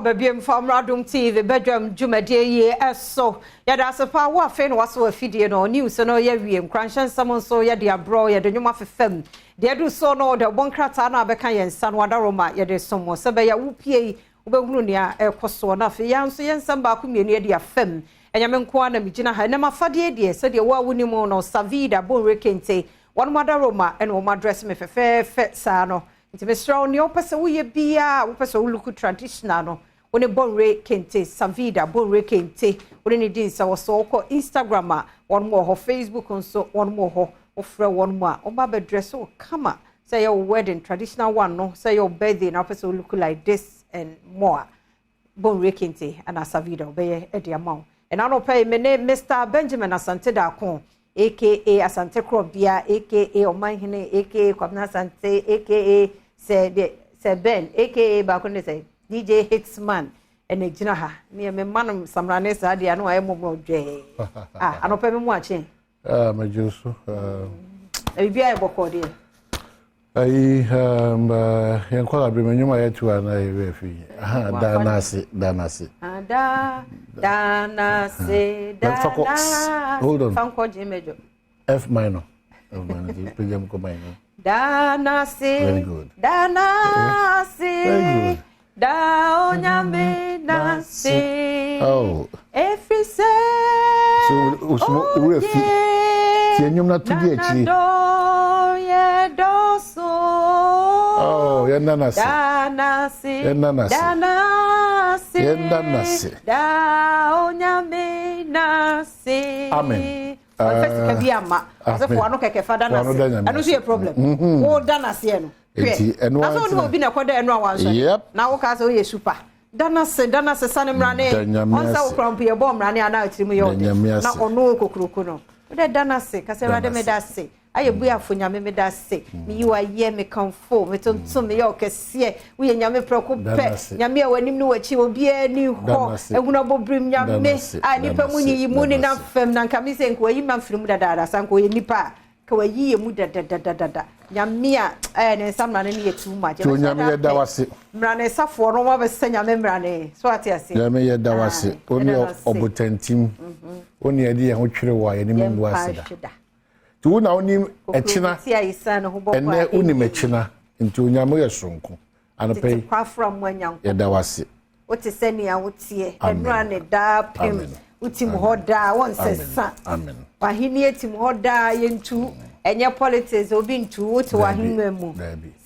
Baby from Adom TV, Badwam Jumadie, so yada asepa wo afe no waso afidie no news no ya wiem kranshan samon so ya de abro ya de nyoma fefem de do so no de bonkrata na abeka yensa no wadaroma ya de somo se be ya wupie ubehunu nia ekoso na afe ya nso yensa ba ko mienu ya de afem enyame nko na migina ha na mafade de se de wo awunimu no savida bonre kente one wadaroma ene wo address me fefe sa no nti be straw ni opese wo ye bia wo pese wo look traditional no one bonre kente savida bonre kente one ni din sa wo so ko Instagram one more ho Facebook nso one more ho ofre one more o ba be dress o kama say your wedding traditional one no say your birthday na person look like this and more bonre kente and savida obey e dia maw and I no pay me name Mr. Benjamin Asante Dakon aka Asante Krobia aka Omanhene aka Kwabna Asante aka say Ben aka ba ko ne say DJ Hitsman and a jinaha near me man samrane sa dia no ay mo dwe anopa me mu ache my juice e bia e boko de ai yan kwala be me nyuma yetu ana e fi danase hold on fanko jimejo F minor play ko minor danase very good danase very good da onyame nase oh every say so we fi ti nyum na tudi achi oh ya nanase da onyame nase amen first ke bia ma so for no keke fada nase anu so problem wo danase no enti eno na so no bi na koda eno awanso na wo ka so ye super danase sane mrane onsa wo krampo ye bom mrane ana atirimu ye na ono kokroko no de danase ka se rade me dase aye bua fo nyame me dase mi yiwa ye me kanfo me tonto me yo kese wo ye nyame preko pe nyame awanim no wachi obi ani ho eguna bobrim nyame a nipa mu ni mu ni na fam na nka mi se nko yi man firim dadada sanko ye nipa ka wayi ye mu dadada nyame a ne samra ne ye too much to nyame ye da wase mrane safo no ma be se nyame mrane so ate ase nyame ye da wase oni obotantim oni ade ye ho twere wa ye ni mu wase da tu na oni echina ene oni mechina nti onyame ye sonko anope kwa from wanyanko ye da wase wote seni a wotie enra ne da pem utim hoda won sesa amen wahini etim hoda yentu enye politics obi ntu wote wahinwe mu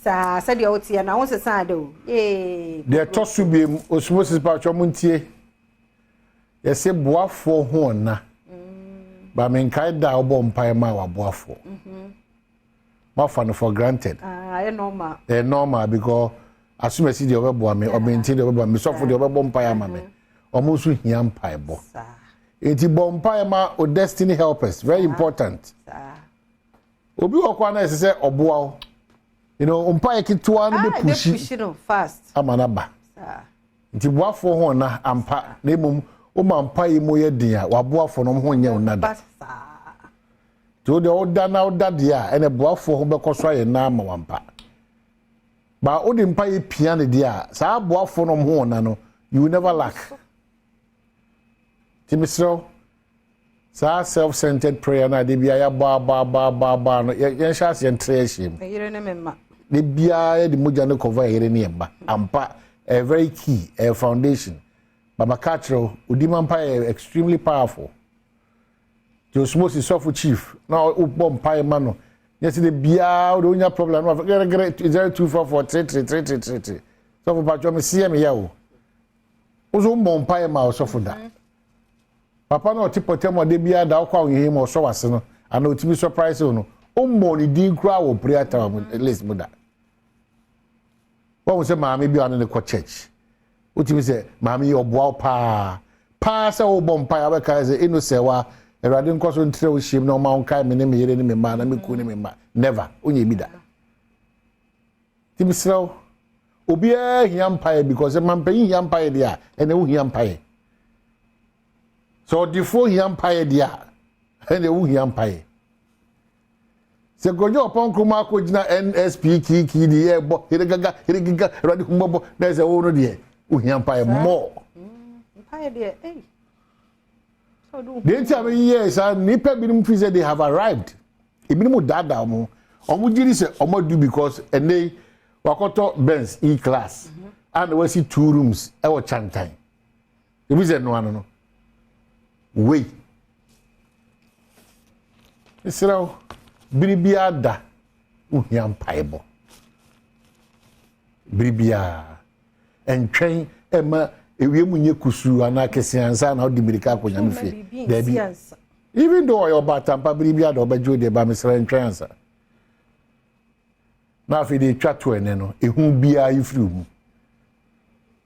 sa de wotie na won sesa de o de tosu biem osmosis pa chomuntie ye se boafo ho na ba men kai da obo mpai ma wa boafo ma fa no for granted normal because assume see the obebo me obenti the obebo me sofo the obebo mpai ma me omo so hia mpai bo enti bo mpai ma o destiny helpers very important obi okwa na ese oboa you know mpai kitwa no be push no fast amana ba enti boafo ho na ampa na emum o ma mpai mo ye din a waboafo no ho nya onada to de oda na oda dia ene boafo ho be koso ye na ma wampa ba o de mpai pia ne dia sa boafo no ho na no you will never lack timisro sa self-centered prayer na de bia ya ba no ye sha se entreshim yire ne memma de bia ye de moja no cover yire ne yemba ampa a very key a foundation Baba Katro, Udimampa is extremely powerful. Just most is soft chief. Now, Upom Pai Mano. Yes, the Bia, the only problem of 02443333. So, for Patron, see me yao. Was Umbom Pai Mouse of that. Papa no Tipotemo de Bia, thou calling him or so as no. I know to be surprised on. Umboni did grow or Priata at least with that. What was a mammy beyond in the church? Uti say mami oboa pa se obompa ya beka say eno sewa erade nkoso ntre o shim na ma onkai me ne me yere ne me ma na me ku ne me ma never onye bi da timisro obi e hiampa because man pay hiampa dia ene wo hiampa so before hiampa dia ene wo hiampa se gojo opon kuma ko gina NSP ki di e bo hirigaga erade kumbo na se wo no de uhiampa more mpae de they tell me yes and nipa binim feel say they have arrived ebinim dada omo jiri say omo do because ene wakoto Benz E class and we see 2 rooms e wo chantan ebi say no ano no we Israel biribia da uhiampa ebo biribia entwen ema ewiem nye kusu ana kesiansa na odi mirika akonya mfe debi even though your batampa biribia da obejo de ba mesra entwen ansa na afi de twa to ene no ehu bia ifiri mu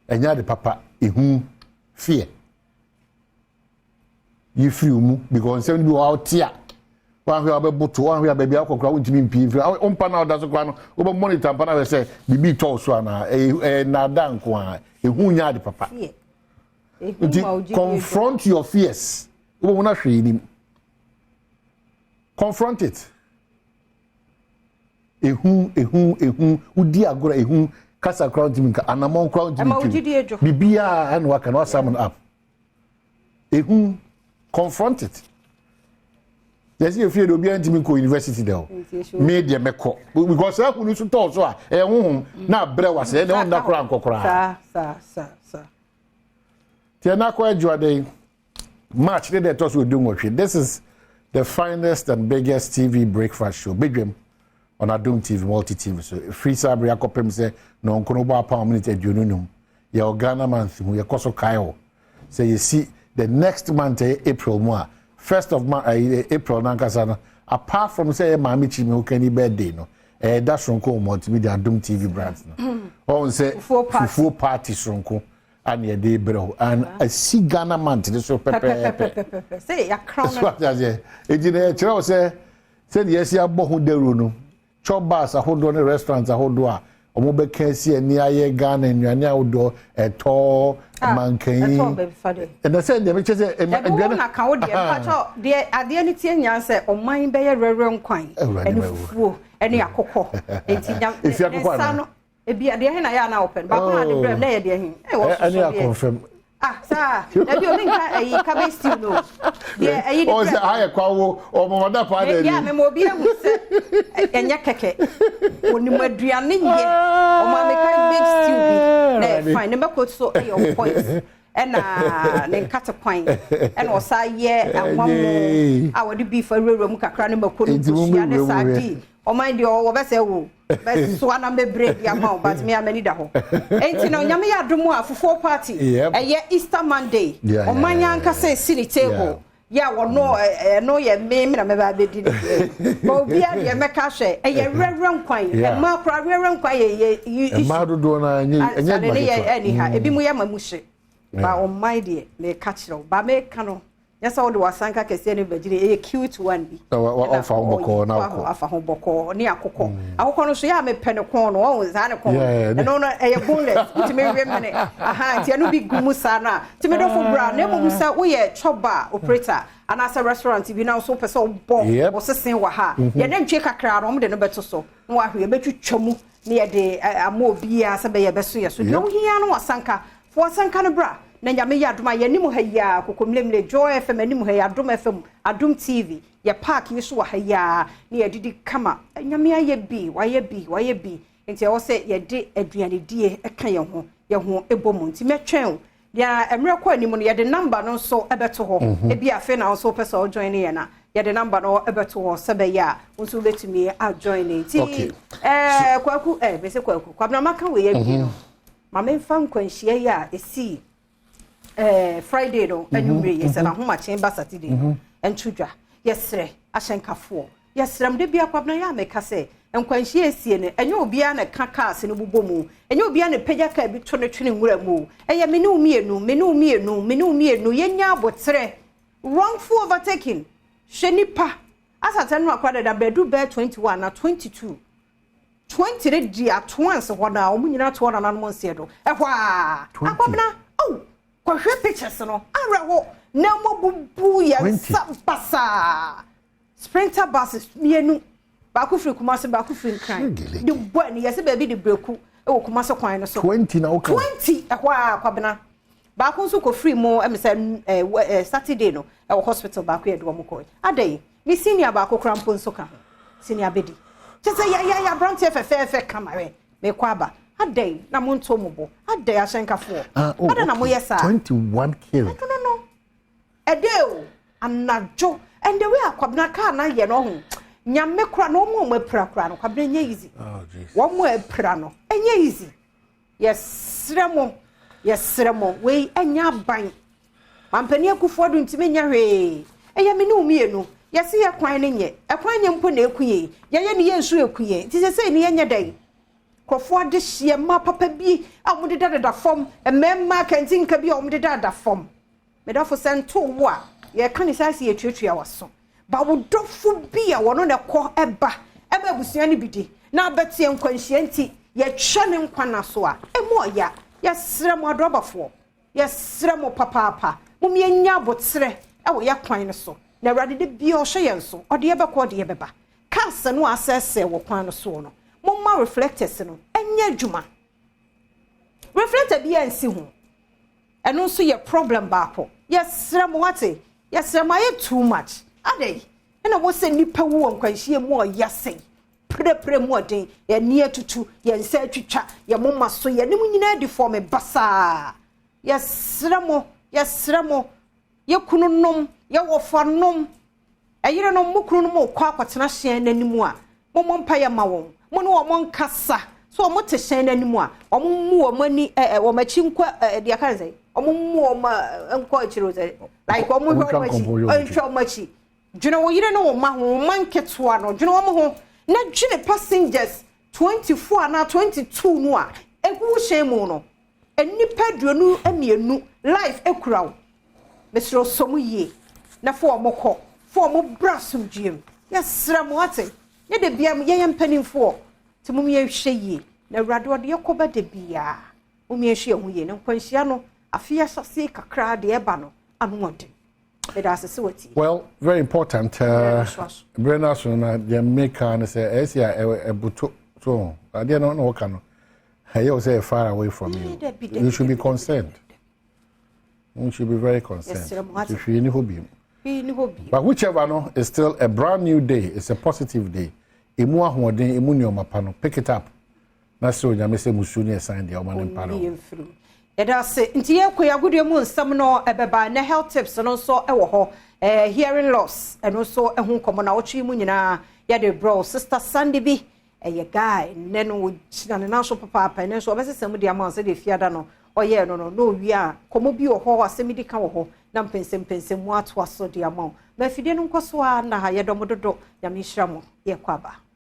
enya de papa ehu fear ifiri mu because sem bi wa otia one who abe butu one who abe bia kokora untimi mpi ifiri ompa na oda so kwa no obo monitor mpa na we say bibi to so ana na dan ko a ehu nya de papa confront your fears obo na hwe ni confront it ehu udi agora ehu kasa crowd mi ka anamon crowd mi bibia and wa can summon up ehu confront it. Yes, you feel obi antimi ko university there me de meko because I kunu so to so a ehun na bre wase de on da kora nkokora sa tie na ko adwade match de to so do nwotwe. This is the finest and biggest TV breakfast show Badwam on Adom TV multi TV so free sabri akopem say no nkono ba pa minute adwonunum ya Ghana month hu ya koso kai say you see the next month April mo 1st of April nankasa apart from say mama chimi who can birthday no that sonko multimedia Adom TV brands no on say full party sonko and ye dey bro and a see Ghana man to so pepe say ya crown so say ejine kire say yes ya bo hu deru no chobas ahodo ne restaurants ahodo a omo be kan si ani aye Ghana nnuane ahodo eto mankan eto be fade and I said dem say aduane na kan wo de pacho de ade ani tie nya say oman be ye rere nkwan eni fuo eni akokọ enti nya no ebi ade he na ya na open ba ko na de brem na ye de he ani a confirm sa ebi o ninka ayi ka be still no de ayi de o say aye kwa wo o mo da pa de ya me mo bi ehu se enya keke oni mo aduane ye o ma me ka be still bi na fine me ko so your points ena ne nkata kwan ena o sa ye anwamo a wo de beef awuram kakra ne makonu busia ne sa di o mind o be say wo be so ana me break ya ma but me amani da ho enti no nyame ya domo afofo party eye Easter Monday o manya nka say sini table ya wo no ye me na me ba be di bo bia de me ka hwe eye rerem kwan e ma kra rerem kwan ye ma dodo na enye eni ha ebi mu ya mamuhye ba o mind de me ka kire ba me ka no yesa wo de wasanka kese ne bagire e cute one bi wa fa homboko na ko afa homboko ni akokọ akokọ no so ya me pene kon no wo za ne kon no e ye boneless ti me we mene aha ti anu bi gumu sana ti me do fo bra na mo sa wo ye choba operator ana asa restaurant bi na so pese bo wo sesen wa ha ye na ntwe kakra no mo de no beto so no wa hwe betwitwamu ne ye de amo bi ya se be ye beso ye so de wo hia no wasanka fo wasanka no bra na nyame ya adoma ye nimu ha ya kokomlemle Joy FM nimu ha ya Adom FM Adom TV ya park yi so wa ha ya ne ya didi kama nyame ya bi wa ye bi enti wo se ye de aduane die eka ye ho ebomu nti metwen ya emre kwa nimu no ye de number no so ebeto ho e bi afi na so person o join ye na ye de number no ebeto ho sebe ya nso betumi a join nti kwaku be se kwaku kwabna maka we ye bi no mama mfa nkwanhia ya esi Friday no anumre yesa na homa chamber Saturday entudwa yesre ahyenkafo yesrem de bia kwabna ya meka se nkwanhie esie ne enye obia na kaka ase no bubomu enye obia na pagya ka bi to ne twene nwura mu eye me ne umienu yenya abotre wrongful overtaking shenipa asata no akwada da bedu be 21 na 22 20 re di at once hoda omunyina to na no nse do ehwa akwabna kwahwe pictures no arawo na mobubu ya sabasa sprinter buses mienu ba ku firi Kumasi ba ku firi Nkran de boni yese ba bi de breku wo kuma so kwan no so 20 na okay 20 ehwa kwabena ba ko so ko free mo em say Saturday no e wo hospital ba ko Adom ko adai mi senior ba ko krampo nso ka senior bedi tese ya brant fe kamare me kwaba adai na mo nto mo bo adai ahyenkafo ada na mo yesa 21 kill no edeo anajo and the way akwabena ka na ye no ho nyame kra no mo mapra no kwabena nya easy oh jesus wo mo apra no enya easy yesremo we enya ban mampani akufo do ntime nya hwe eya me ne umienu yesi ye kwan ne nye ekwan nye mpo na ekuye ye ne ye nsu ekuye ti se ne ye nya dai krofo de hye ma papa bi a mo de dada fom ememma kantinka bi a mo de dada fom medafo sento wo a ye kan isase ye tuatua waso ba wo dofo bi a wono ne kɔ eba busua ne bidi na abetie nkwanhia nti ye hwe ne nkwana so a emo ya yesremo adrobafo yesremo papa mumye nya botre e wo ye kwan ne so na awrade de bi o hye yenso ode ye bekọ ode ye beba kase no asese wo kwan no so no mumma reflectors no enya adwuma reflector bi ansi ho eno so ye problem baako yesremo wate yesremo aye too much adai ena wo se nipa wo nkwanhie mu o yase pre mu odin ye ni atutu ye nsa atwitwa ye momma so ye nim nyina di form basa yesremo ye kununom ye wofanom ayire no mukunu no mo kwa kwatena hyen nanimu a mommo mpa ye ma won mo no wo nkasa so mo te hyen nanimu a ommu wo mani wo machi nkwa de aka nzai ommu wo ma nkwa achiro zai like ommu wo machi dwene wo yire no wo ma ho manketwa no dwene wo mo ho na dwene passengers 24 na 22 no a ehu hyen mu no enipa duonu amienu life ekurawo mesro somu ye na fo omokọ fo omo brasum diem yesramo ate ye de bia ye mpanimfo ti mum ye hwe ye na awrade ode yekoba de bia mum ye hwe hu ye na nkwanhia no afia sase kakra de eba no anode well very important Brenda so na the maker and say esia ebuto so ade no no ka no you say far away from you should be concerned. You should be very concerned. If you any hobby. But whichever no is still a brand new day. It's a positive day. Emu ahoden emu nyoma pa no pick it up. Na so nyame se musuni assign the oman paro. Eda se nti ye koya gudu mu nsam no ebeba na health tips no so ewo ho hearing loss eno so ehun komo na otwi mu nyina ya de bro sister Sandy bi eye guy neno china na so papa ne so obesesem de amount se de fiada no oye no wi a komo bi ho asemi ka wo ho na mpensem mu ato aso de amount ma fide no nkoso a na ha ye domododo ya mi hira mo ye kwaba